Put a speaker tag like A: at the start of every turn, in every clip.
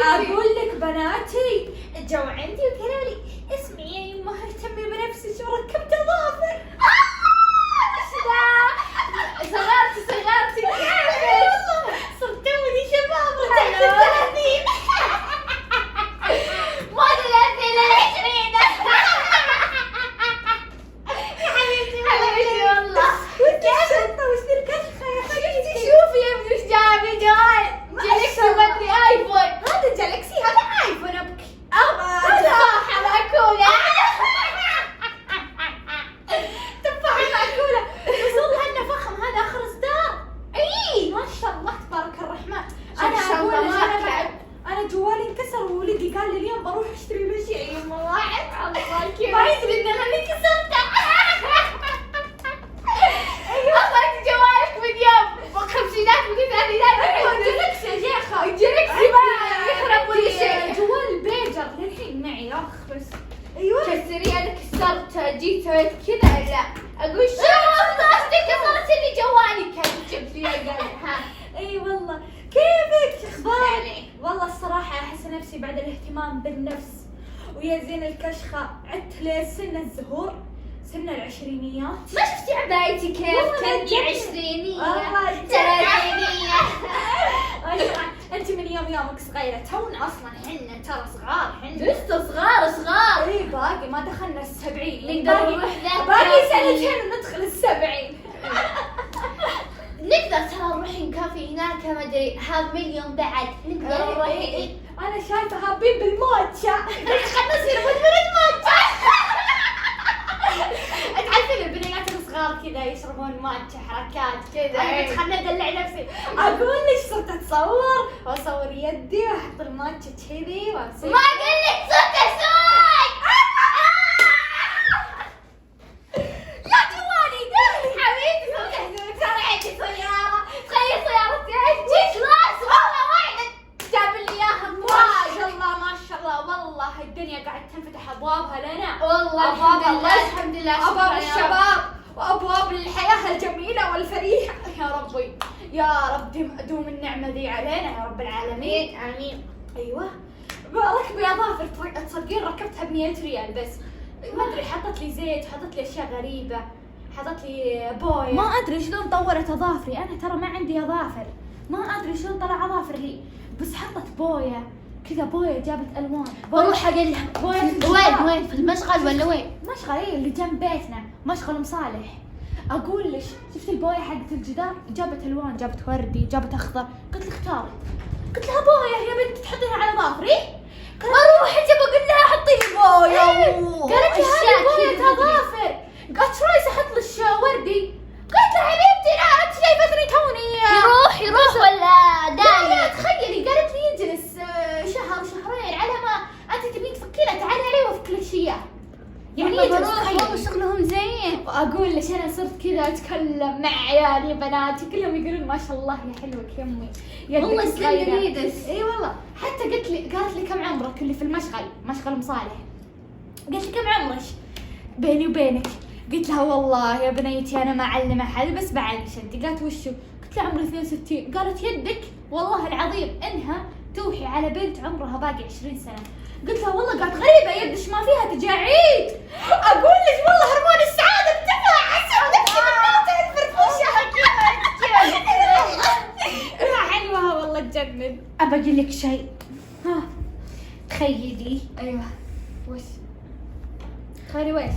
A: اقول لك بناتي جو عندي وقالوا لي اسمعي يا يمه اهتمي بنفسك وركبت اظافر.
B: ايش ذا؟ صغرتي كيفك؟
A: صرت توني شباب وتحت ال30.
B: ما دلتني ل20.
A: يا حبيبتي
B: حبيبتي والله.
A: كيف الشنطه وش ذي الكشخه يا حبيبتي؟
B: شوفي يا ابني وش جايبي جوال جالكسي مدري ايفون.
A: هذا جالكسي هذا ايفون ابكي.
B: تفاحة مأكولة.
A: تفاحة مأكولة. بس والله انه فخم هذا اخر اصدار. اي ما شاء الله تبارك الرحمن. انا اقول لك انا جوالي انكسر وولدي قال لي اليوم بروح اشتري له شيء. يما واحد
B: الله كيف
A: ما يدري ان انا اللي كسرته.
B: اخذت جوالك من يوم خمسينات وثلاثينات.
A: جالكسي يا شيخه.
B: جالكسي ما يخرب كل شيء.
A: جوال بيجر للحين معي اخ بس. ايوه
B: كسري انا كسرت جيت سويت كذا لا اقول شوف طاشتي كسرت لي جوالي كان جبت لي قال ها.
A: اي والله. كيفك اخبارك؟ والله الصراحه احس نفسي بعد الاهتمام بالنفس ويا زين الكشخه عدت لسن الزهور سن العشرينيات.
B: ما شفتي عبايتي كيف كاني عشرينية
A: والله
B: ثلاثينية.
A: انت من يومك صغيره تونا اصلا حنا ترى صغار حنا
B: لسه صغار.
A: اي باقي ما دخلنا ال70.
B: نقدر نروح ذاك
A: باقي سنتين وندخل ال70.
B: نقدر ترى نروح نكافي هناك ما ادري هاف مليون بعد نقدر نروح.
A: انا شايفه هابين بالموتشا.
B: خلنا نصير مدمنة ماتشا.
A: تعرفين البنيات الصغار كذا يشربون ماتشا حركات كذا.
B: أي.
A: قلت خلنا ادلع نفسي. اقول لك صرت اتصور واصور يدي واحط الماتشا كذي واصير.
B: ما قال لك صوت سوي.
A: يا جوالي داري
B: حبيبتي صوت ترى عندي سيارة. تخيل سيارتي ايش راس والله واحدة جاب لي اياها
A: ما شاء الله ما شاء الله. والله الدنيا قاعد تنفتح ابوابها لنا.
B: والله
A: أبواب
B: الحمد لله
A: ابواب
B: شكرا يا رب.
A: الشباب وابواب الحياه الجميله والفريحه يا ربي. يا رب دوم النعمه ذي علينا يا رب العالمين.
B: امين.
A: ايوه ركبي اظافر تصدقين ركبتها ب100 ريال بس ما ادري حطت لي زيت حطت لي اشياء غريبه حطت لي بويه ما ادري شلون طورت اظافري. انا ترى ما عندي اظافر ما ادري شلون طلع اظافر لي بس حطت بويه كذا بويه جابت الوان.
B: بروح اقول لها وين في المشغل ولا وين؟
A: مشغل ايه اللي جنب بيتنا مشغل مصالح. اقول لك شفت البويه حقت الجدار جابت الوان جابت وردي جابت اخضر. قلت لها اختاري. قلت لها بويه يا بنت تحطينها على ظافري.
B: اروح اجي بقول لها حطي لي بويه.
A: قالت لي هذه بويه اظافر. قالت شو رايك احط لك وردي. قلت لها حبيبتي لا انت شايفتني توني
B: يروح ولا
A: لا
B: دايم؟
A: تخيلي قالت لي يجلس شهر شهرين على ما انت تبين تفكينه تعالي علي وافك لك شيء. يعني يجلس تخيلي.
B: شغلهم زين.
A: واقول لك انا صرت كذا اتكلم مع عيالي بناتي كلهم يقولون ما شاء الله يا حلوه يمي يدك
B: والله
A: صغيرة.
B: يسلم يدك.
A: اي والله حتى قالت لي كم عمرك اللي في مشغل مصالح. قالت لي كم عمرك بيني وبينك. قلت لها والله يا بنيتي انا ما اعلم احد بس بعلمك انت. قالت وشو؟ قلت لها عمري 62. قالت يدك والله العظيم انها توحي على بنت عمرها باقي 20 سنه. قلت لها والله قالت غريبه يدش ما فيها تجاعيد. اقول لك والله هرمون السعاده ارتفع. اسعد نفسي بالنوتة الفرفوشه كذا. حلوه والله تجنن.
B: ابى اقول لك شيء.
A: ها
B: تخيلي.
A: ايوه وش خيري ويش؟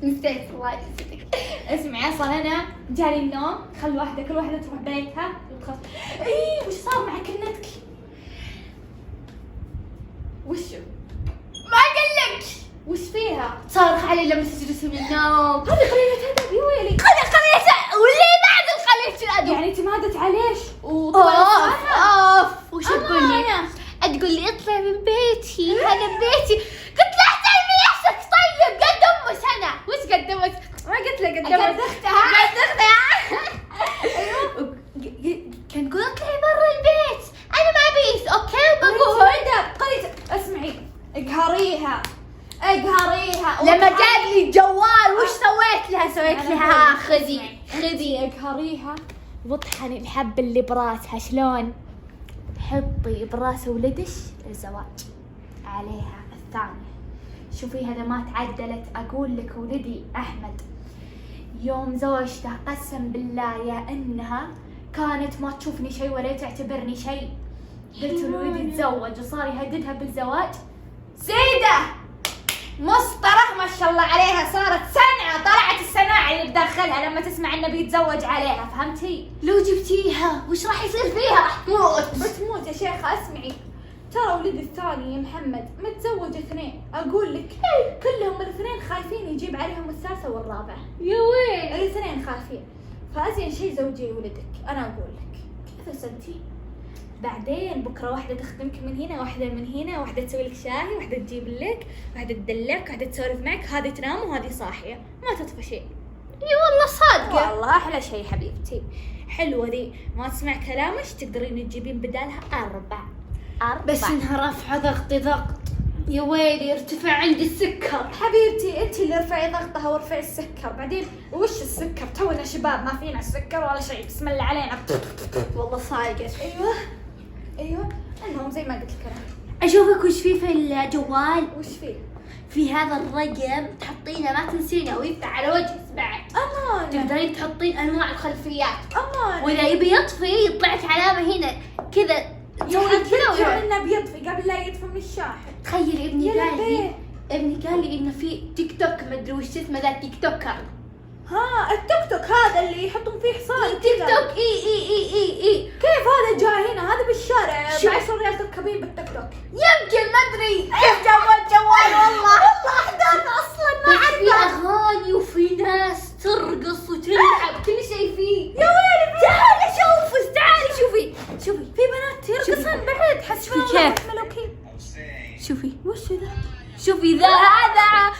B: نسيت الله يسعدك.
A: اسمعي اصلا انا جالي النوم كل واحده تروح بيتها وتخلص. اي وش صار مع كنتك؟ وشو؟
B: ما قال لك
A: وش فيها؟
B: صارخ علي لما تجلس من النوم.
A: هذه قليلة أدب يا ويلي.
B: خليت واللي بعد الخليت الأدب.
A: يعني تمادت عليش
B: اوف وش تقول لي؟
A: أنا
B: تقول لي اطلع من بيتي هذا بيتي. قلت لها احترمي نفسك طيب قد امك انا. وش قد امك؟
A: ما قلت لك
B: قد اختها. كان تقول اطلعي برا البيت انا ما ابيك اوكي بقول.
A: قليل اسمعي اقهريها
B: لما جاب لي الجوال وش سويت لها؟ سويت لها خذي
A: اقهريها واطحني الحب اللي براسها. شلون؟ تحطي براس ولدش الزواج عليها الثانية. شوفي هذا ما تعدلت. أقول لك ولدي أحمد يوم زوجته قسم بالله يا إنها كانت ما تشوفني شيء ولا تعتبرني شيء. قلت لولدي تزوج وصار يهددها بالزواج. زيدة مسطرة ما شاء الله عليها، صارت صنعة، طلعت الصناعة اللي بداخلها لما تسمع انه بيتزوج عليها، فهمتي؟
B: لو جبتيها وش راح يصير فيها؟ راح تموت.
A: بتموت يا شيخة. اسمعي، ترى ولدي الثاني يا محمد متزوج 2. اقول لك كلهم الاثنين خايفين يجيب عليهم الثالثة والرابعة.
B: يا ويل.
A: الاثنين خايفين. فأزين شيء زوجي ولدك. انا اقول لك كيف سنتي بعدين بكره واحده تخدمك من هنا، واحده من هنا، واحده تسوي لك شاي، واحده تجيب لك، واحده تدلعك، واحده تسولف معك، هذه تنام وهذه صاحيه، ما تطفى شيء.
B: اي والله صادقه.
A: والله احلى شيء حبيبتي. حلوه ذي، ما تسمع كلامك تقدرين تجيبين بدالها 4.
B: بس انها رافعه ضغط. يا ويلي ارتفع عندي السكر.
A: حبيبتي انت اللي رفعي ضغطها ورفعي السكر. بعدين وش السكر؟ تونا شباب ما فينا السكر ولا شيء، بسم الله علينا.
B: والله صايقه.
A: ايوه المهم زي ما قلت لك انا.
B: اشوفك وش في الجوال.
A: وش فيه؟
B: في هذا الرقم تحطينه ما تنسينه ويفتح على وجهك بعد.
A: امانه
B: تقدرين تحطين انواع الخلفيات.
A: امانه.
B: واذا يبي يطفي يطلع لك علامه هنا كذا.
A: تسوي كذا ويقول بيطفي قبل لا يطفي من الشاحن.
B: تخيلي
A: يا
B: ابني قال لي انه في تيك توك ما ادري وش اسمه ذا تيك توكر.
A: ها التيك توك هذا اللي يحطون فيه حصان
B: تيك توك. اي
A: كيف هذا جاي هنا؟ هذا بالشارع
B: شو؟
A: ب10 ريال تركبين بالتيك توك.
B: يمكن ما ادري.
A: كيف جوال والله احداث اصلا ما
B: بس في
A: اعرفها.
B: اغاني وفي ناس ترقص وتلعب كل شيء فيه.
A: يا ويلي تعالي شوفي في بنات يرقصن بعد. حسبي الله
B: كيف؟
A: ملوكين.
B: شوفي
A: وش ذا؟
B: شوفي ذا هذا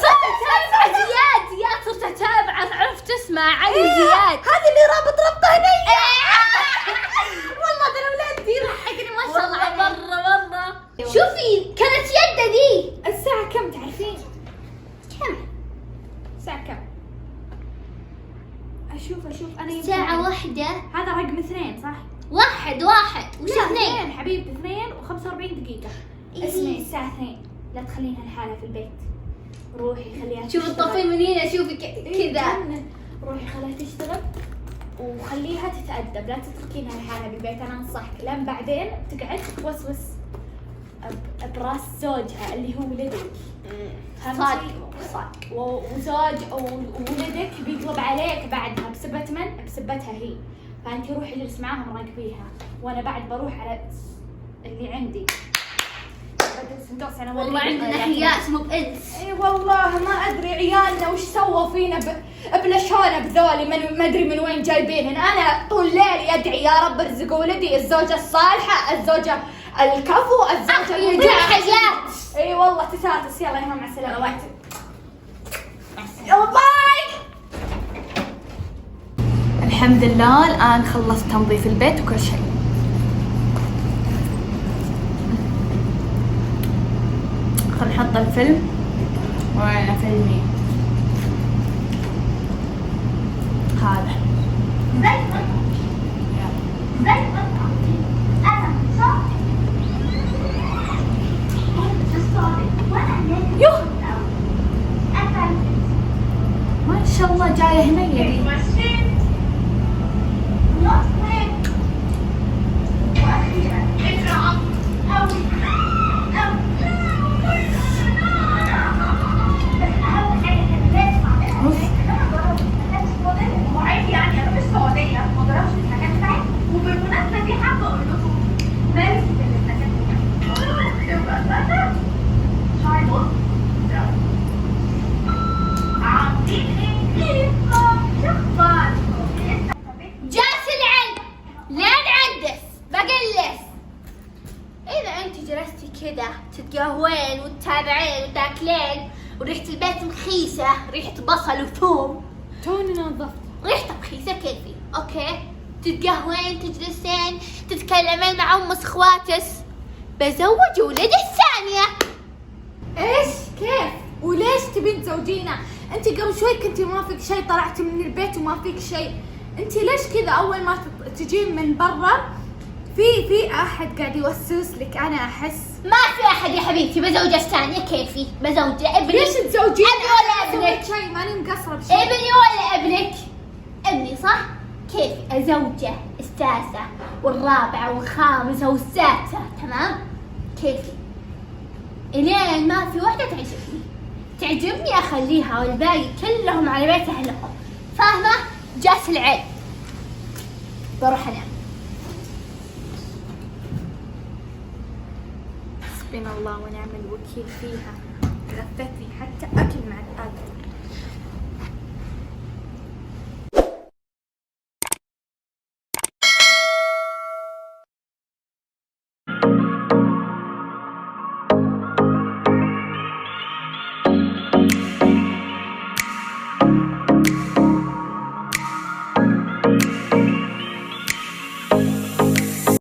B: صرت اتابع زياد صرت اتابع عرفت اسمه علي زياد.
A: هذا اللي رابطه هنيه.
B: والله ذا الاولاد دي يضحكني ما شاء الله مره. شوفي كانت يده دي.
A: الساعة كم تعرفين؟
B: كم؟
A: الساعة كم؟ اشوف انا يمكن
B: ساعة واحدة.
A: هذا رقم 2 صح؟
B: واحد وش
A: لا،
B: اثنين؟
A: حبيبتي 2 و45 دقيقة. اسمعي الساعة 2 لا تخلينها لحالها في البيت. روحي خليها
B: شوفي الطفيل من هنا شوفي كذا.
A: روحي خليها تشتغل وخليها تتأدب، لا تتركينها لحالها بالبيت. انا انصحك لين بعدين تقعد توسوس براس زوجها اللي هو ولدك. صادق. وزوج وولدك بيقلب عليك بعدها بسبة من؟ بسبتها هي. فانت روحي اجلس معاهم راقبيها، وانا بعد بروح على اللي عندي.
B: والله عندنا حياس مو بانس.
A: اي والله ما ادري عيالنا وش سووا فينا بلشونا بذولي ما ادري من وين جايبينهن. انا طول ليلي ادعي يا رب ارزق ولدي الزوجة الصالحة، الزوجة الكفو، الزوجة اللي
B: حياة.
A: اي والله تساتس. يلا يا مع السلامة. يلا باي. الحمد لله الان خلصت تنظيف البيت وكل شيء. خل نحط الفيلم. وين فيلمي هذا؟ يوه ما شاء الله جايه هنيه دي.
B: جالس العلم لا نعدس بقلس. اذا انت جلستي كذا تتقهوين وتتابعين وتاكلين وريحة البيت مخيسة، ريحة بصل وثوم،
A: توني نظفت
B: ريحتها مخيسة كيفي. اوكي تتقهوين تجلسين تتكلمين مع ام اخواتس بزوج ولدي الثانية.
A: ايش كيف وليش تبين تزوجينا؟ انت قبل شوي كنتي ما فيك شيء، طلعتي من البيت وما فيك شيء. انت ليش كذا اول ما تجين من برا في في احد قاعد يوسوس لك، انا احس.
B: ما في احد يا حبيبتي، بزوجة ثانية كيفي، بزوجة ابني.
A: ليش تزوجين؟
B: ابني ولا ابنك؟
A: شيء ماني مقصره بشيء.
B: ابني ولا ابنك؟ ابني صح؟ كيفي الزوجة السادسة والرابعة والخامسة والسادسة، تمام؟ كيفي الين ما في واحدة تعجبني اخليها، والباقي كلهم على بيت اهلهم، فاهمة؟ جاس العين بروح انام.
A: حسبنا الله ونعم الوكيل فيها، غثتني حتى اكل مع